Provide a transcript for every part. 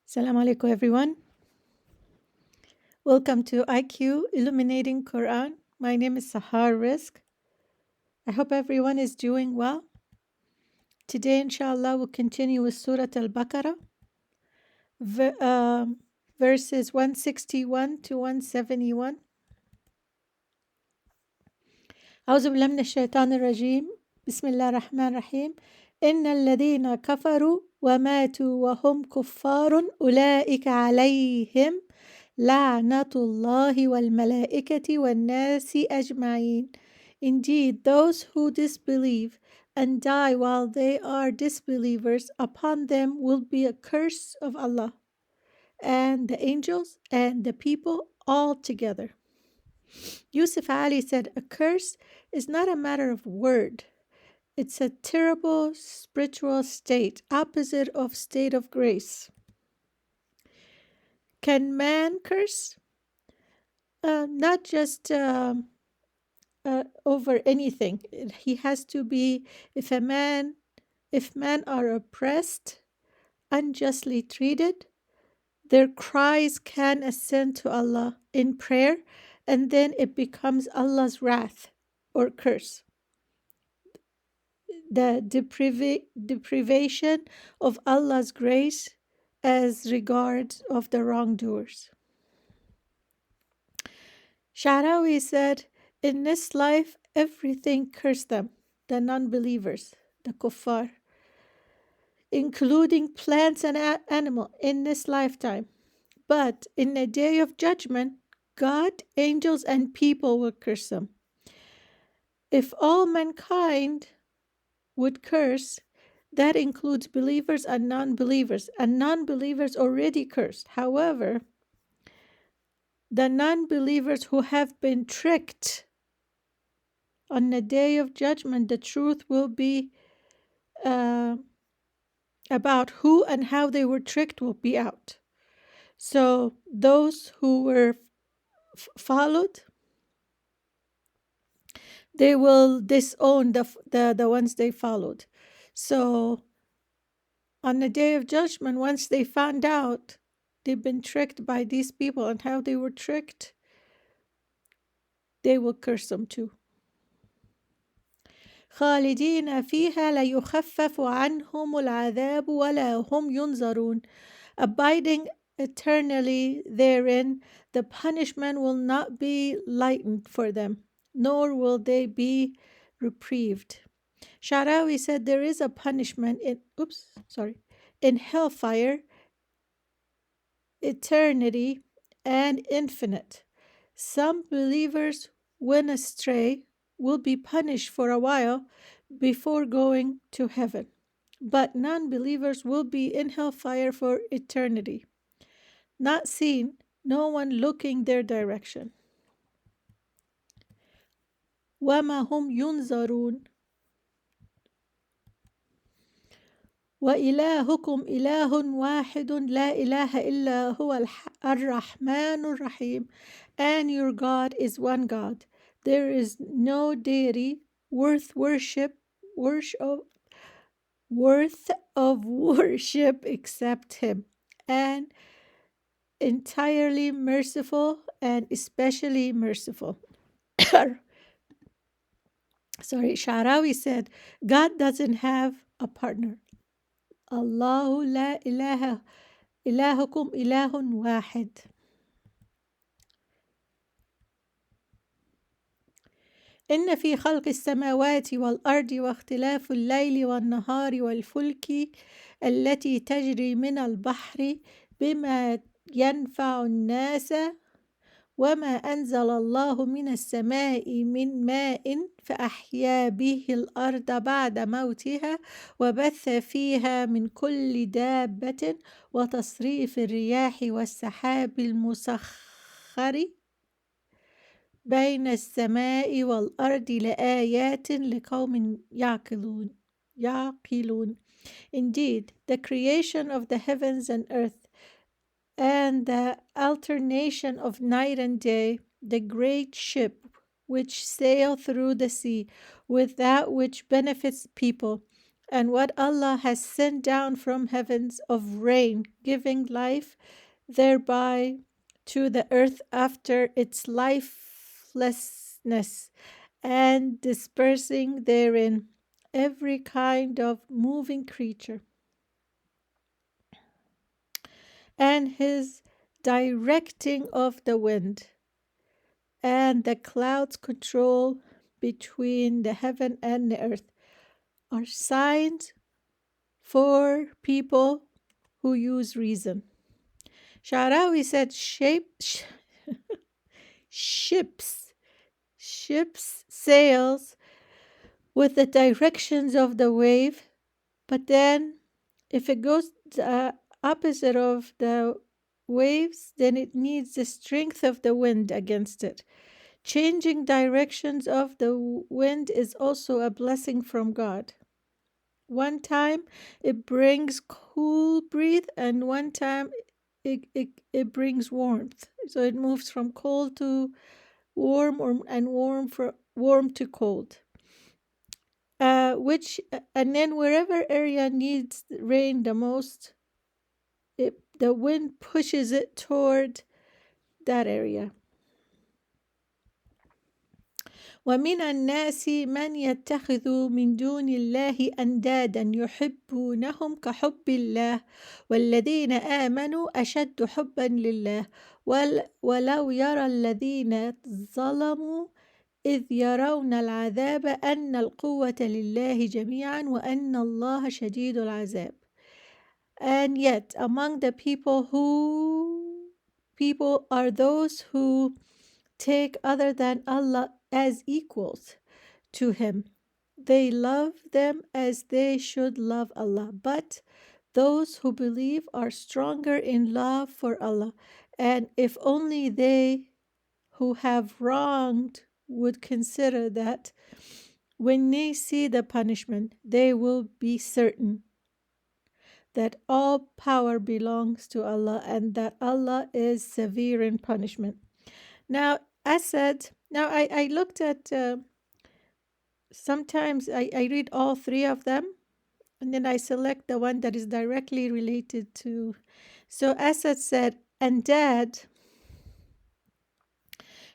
Assalamu alaikum, everyone. Welcome to IQ Illuminating Quran. My name is Sahar Rizk. I hope everyone is doing well. Today, inshallah, we'll continue with Surah Al-Baqarah, verses 161 to 171. أعوذ بالله من الشيطان الرجيم. بسم الله الرحمن الرحيم. إن الذين كفروا وماتوا وهم كفار أولئك عليهم لعنة الله والملائكة والناس أجمعين. Indeed, those who disbelieve and die while they are disbelievers, upon them will be a curse of Allah and the angels and the people all together. Yusuf Ali said, a curse is not a matter of word. It's a terrible spiritual state, opposite of state of grace. Can man curse? Not just over anything. He has to be, if men are oppressed, unjustly treated, their cries can ascend to Allah in prayer, and then it becomes Allah's wrath or curse. The deprivation of Allah's grace as regards of the wrongdoers. Sha'rawi said, in this life, everything cursed them, the non-believers, the kuffar, including plants and animals in this lifetime. But in the day of judgment, God, angels, and people will curse them. If all mankind would curse, that includes believers and non-believers, and non-believers already cursed. However, the non-believers who have been tricked, on the day of judgment, the truth will be about who and how they were tricked will be out. So those who were followed, they will disown the ones they followed. So on the day of judgment, once they found out they've been tricked by these people and how they were tricked, they will curse them too. خالدين فيها لا يخفف عنهم العذاب ولا هم ينظرون. Abiding eternally therein, the punishment will not be lightened for them, nor will they be reprieved. Sha'rawi said there is a punishment in hellfire, eternity, and infinite. Some believers, when astray, will be punished for a while before going to heaven, but non-believers will be in hellfire for eternity, not seen, no one looking their direction. وَمَا هُمْ يُنظَرُونَ وَإِلَهُكُمْ إِلَهٌ وَاحِدٌ لَا إِلَهَ إِلَّا هُوَ الرَّحْمَنُ الرَّحِيمُ. And your God is one God. There is no deity worth of worship except Him, and entirely merciful and especially merciful. Sha'rawi said, God doesn't have a partner. Allahu la ilaha ilahukum ilahun wahid. إن في خلق السماوات والأرض واختلاف الليل والنهار والفلك التي تجري من البحر بما ينفع الناس وما أنزل الله من السماء من ماء فأحيا به الأرض بعد موتها وبث فيها من كل دابة وتصريف الرياح والسحاب المسخر بين السماء والأرض لآيات لقوم يعقلون. Indeed, the creation of the heavens and earth, and the alternation of night and day, the great ship which sail through the sea, with that which benefits people, and what Allah has sent down from heavens of rain, giving life thereby to the earth after its lifelessness, and dispersing therein every kind of moving creature, and His directing of the wind, and the clouds' control between the heaven and the earth are signs for people who use reason. Sha'rawi said ships sails with the directions of the wave, but then if it goes the opposite of the waves, then it needs the strength of the wind against it. Changing directions of the wind is also a blessing from God. One time it brings cool breeze, and one time it brings warmth. So it moves from cold to warm, and warm to cold. And then wherever area needs rain the most, the wind pushes it toward that area. ومن الناس من يتخذ من دون الله أندادا يحبونهم كحب الله والذين آمنوا أشد حبا لله ولو يرى الذين ظلموا إذ يرون العذاب أن القوة لله جميعا وأن الله شديد العذاب. And yet among the people are those who take other than Allah as equals to Him. They love them as they should love Allah. But those who believe are stronger in love for Allah. And if only they who have wronged would consider that when they see the punishment, they will be certain that all power belongs to Allah and that Allah is severe in punishment. Now, I looked at, sometimes I read all three of them, and then I select the one that is directly related to. So Asad said, and dad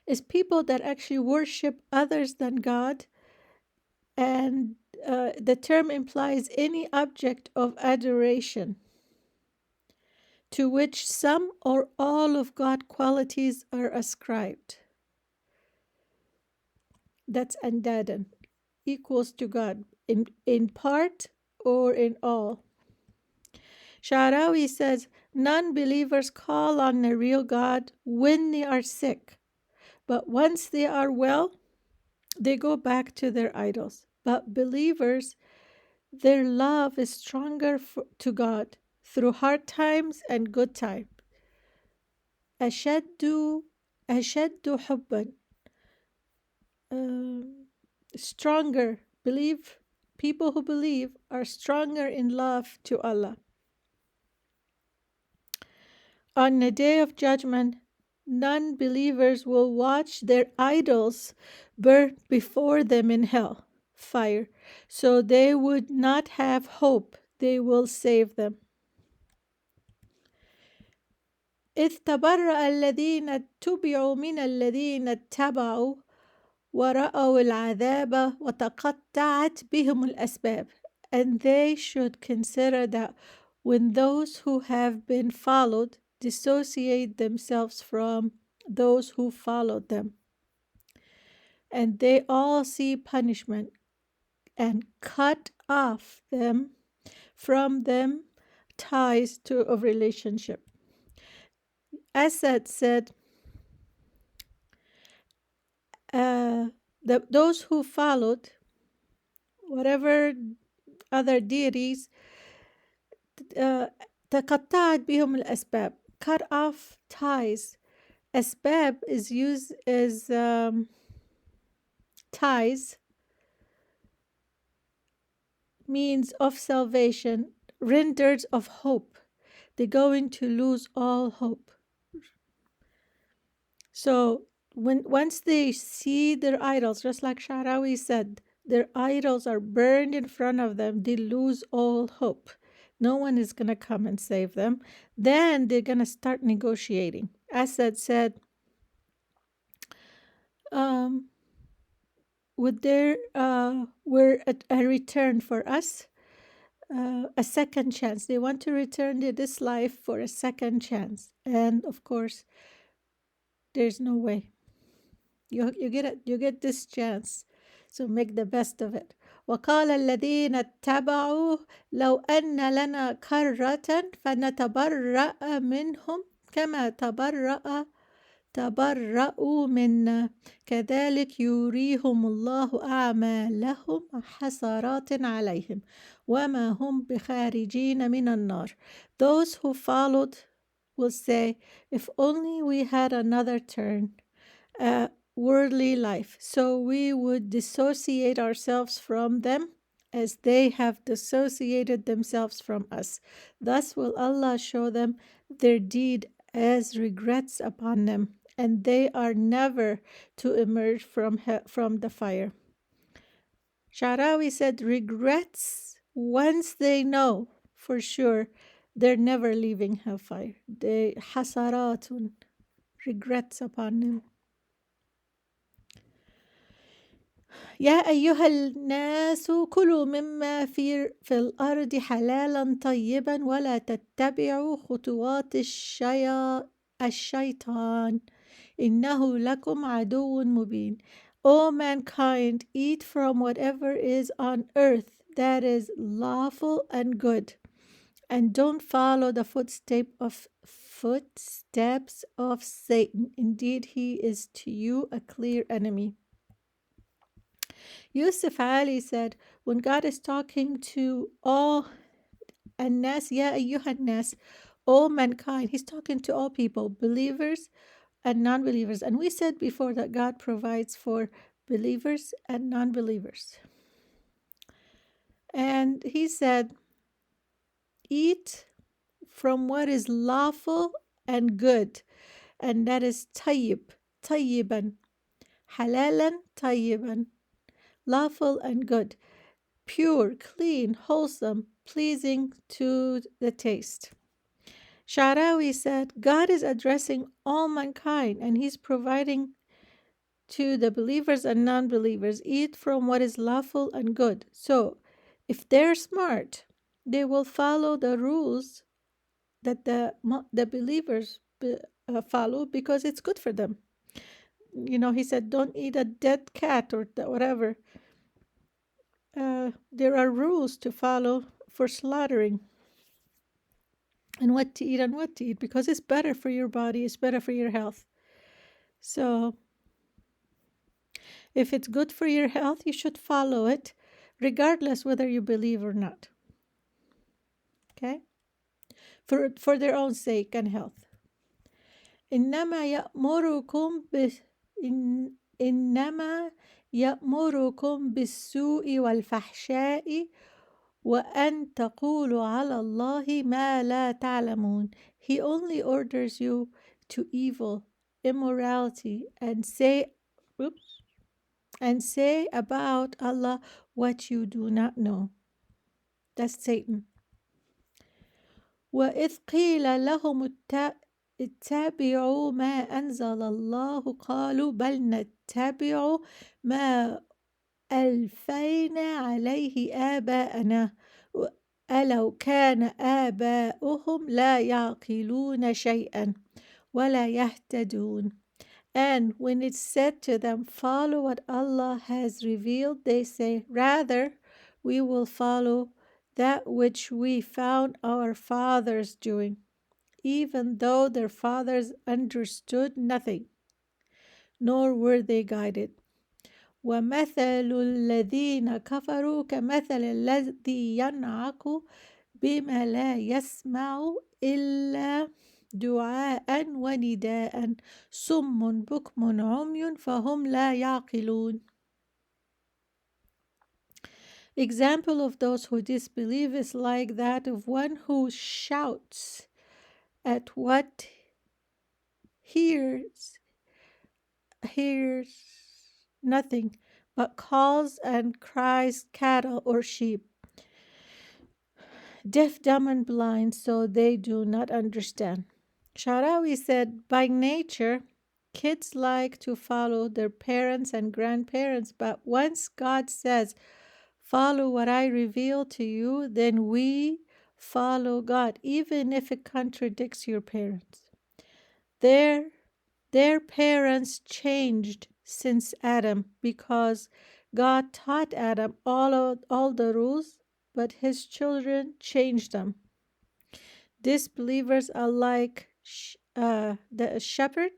is people that actually worship others than God, and the term implies any object of adoration to which some or all of God qualities are ascribed. That's andadan, equals to God, in part or in all. Sha'rawi says, non-believers call on the real God when they are sick, but once they are well, they go back to their idols. But believers, their love is stronger to God through hard times and good times. أشد حبا, stronger. People who believe are stronger in love to Allah. On the day of judgment, non-believers will watch their idols burn before them in hell, fire, so they would not have hope they will save them. إذ تبرأ الذين اتبعوا من الذين اتبعوا ورأوا العذاب وتقطعت بهم الأسباب. And they should consider that when those who have been followed dissociate themselves from those who followed them, and they all see punishment and cut off them from them ties of relationship. Asad said, those who followed whatever other deities, تقطعت بهم الأسباب, cut off ties. Asbab is used as ties, means of salvation, rendered of hope. They're going to lose all hope. So once they see their idols, just like Sha'rawi said, their idols are burned in front of them, they lose all hope. No one is going to come and save them. Then they're going to start negotiating. Asad said, um, would there were a return for us, a second chance. They want to return to this life for a second chance. And of course, there's no way. You get this chance. So make the best of it. وقال الذين اتبعوا لو أن لنا كرة فنتبرأ منهم كما تبرأوا منا كذلك يريهم الله أعمالهم حسرات عليهم وما هم بخارجين من النار. Those who followed will say, if only we had another turn, worldly life, so we would dissociate ourselves from them as they have dissociated themselves from us. Thus will Allah show them their deed as regrets upon them, and they are never to emerge from the fire. Sharawi said, regrets once they know for sure they're never leaving hellfire. They hasaratun, regrets upon them. يا أيها الناس كلوا مما في الأرض حلالا طيبا ولا تتبعوا خطوات الشيطان إنه لكم عدو مبين. O mankind, eat from whatever is on earth that is lawful and good, and don't follow the footsteps of Satan. Indeed, he is to you a clear enemy. Yusuf Ali said, when God is talking to all الناس يا أيها الناس, all mankind, he's talking to all people, believers and non-believers. And we said before that God provides for believers and non-believers. And he said, eat from what is lawful and good, and that is tayyib, tayyiban, halalan tayyiban, lawful and good, pure, clean, wholesome, pleasing to the taste. Sha'rawi said, God is addressing all mankind and he's providing to the believers and non-believers, eat from what is lawful and good. So if they're smart, they will follow the rules that the believers follow because it's good for them. You know, he said, don't eat a dead cat or whatever. There are rules to follow for slaughtering and what to eat because it's better for your body, it's better for your health. So if it's good for your health, you should follow it regardless whether you believe or not. Okay? For their own sake and health. إنما يأمركم بالسوء والفحشاء وأن تقولوا على الله ما لا تعلمون. He only orders you to evil, immorality, and say about Allah what you do not know. That's Satan. وإذ قيل لهم اتبعوا ما أنزل الله قالوا بل نتبع ما ألفينا عليه آباءنا ألو كان آباؤهم لا يعقلون شيئا ولا يهتدون. And when it's said to them, follow what Allah has revealed, they say, rather, we will follow that which we found our fathers doing, even though their fathers understood nothing, nor were they guided. وَمَثَلُ الَّذِينَ كَفَرُوا كَمَثَلِ الَّذِي يَنْعَقُ بِمَا لَا يَسْمَعُ إِلَّا دعاء ونداء صم بكم عمي فهم لا يعقلون. Example of those who disbelieve is like that of one who shouts at what hears nothing, but calls and cries cattle or sheep, deaf, dumb, and blind, so they do not understand. Sharawi said, by nature, kids like to follow their parents and grandparents, but once God says, follow what I reveal to you, then we follow God, even if it contradicts your parents. Their, their parents changed since Adam because God taught Adam all the rules, but his children changed them. Disbelievers are like the shepherd.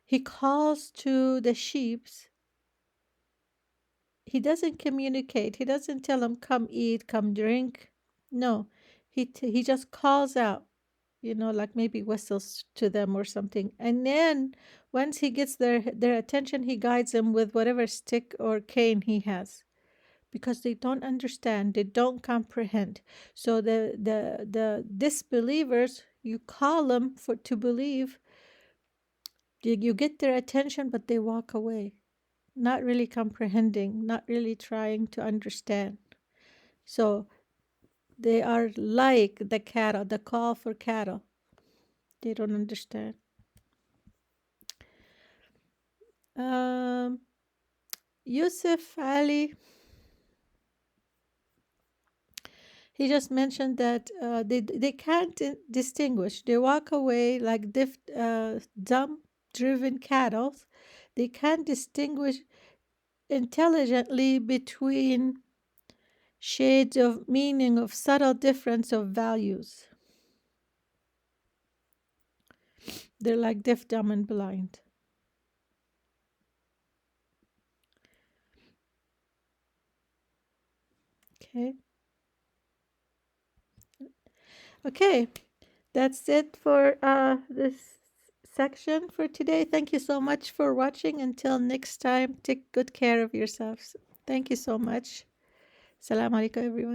He calls to the sheep. He doesn't communicate. He doesn't tell them, come eat, come drink. No, he just calls out, like maybe whistles to them or something. And then once he gets their attention, he guides them with whatever stick or cane he has, because they don't understand, they don't comprehend. So the disbelievers, you call them for to believe, you get their attention, but they walk away, not really comprehending, not really trying to understand. So they are like the cattle, the call for cattle. They don't understand. Um, Yusuf Ali, he just mentioned that they can't distinguish. They walk away like dumb, driven cattle. They can't distinguish intelligently between shades of meaning, of subtle difference of values. They're like deaf, dumb, and blind. Okay. Okay. That's it for this section for today. Thank you so much for watching. Until next time, take good care of yourselves. Thank you so much. Assalamu alaikum, everyone.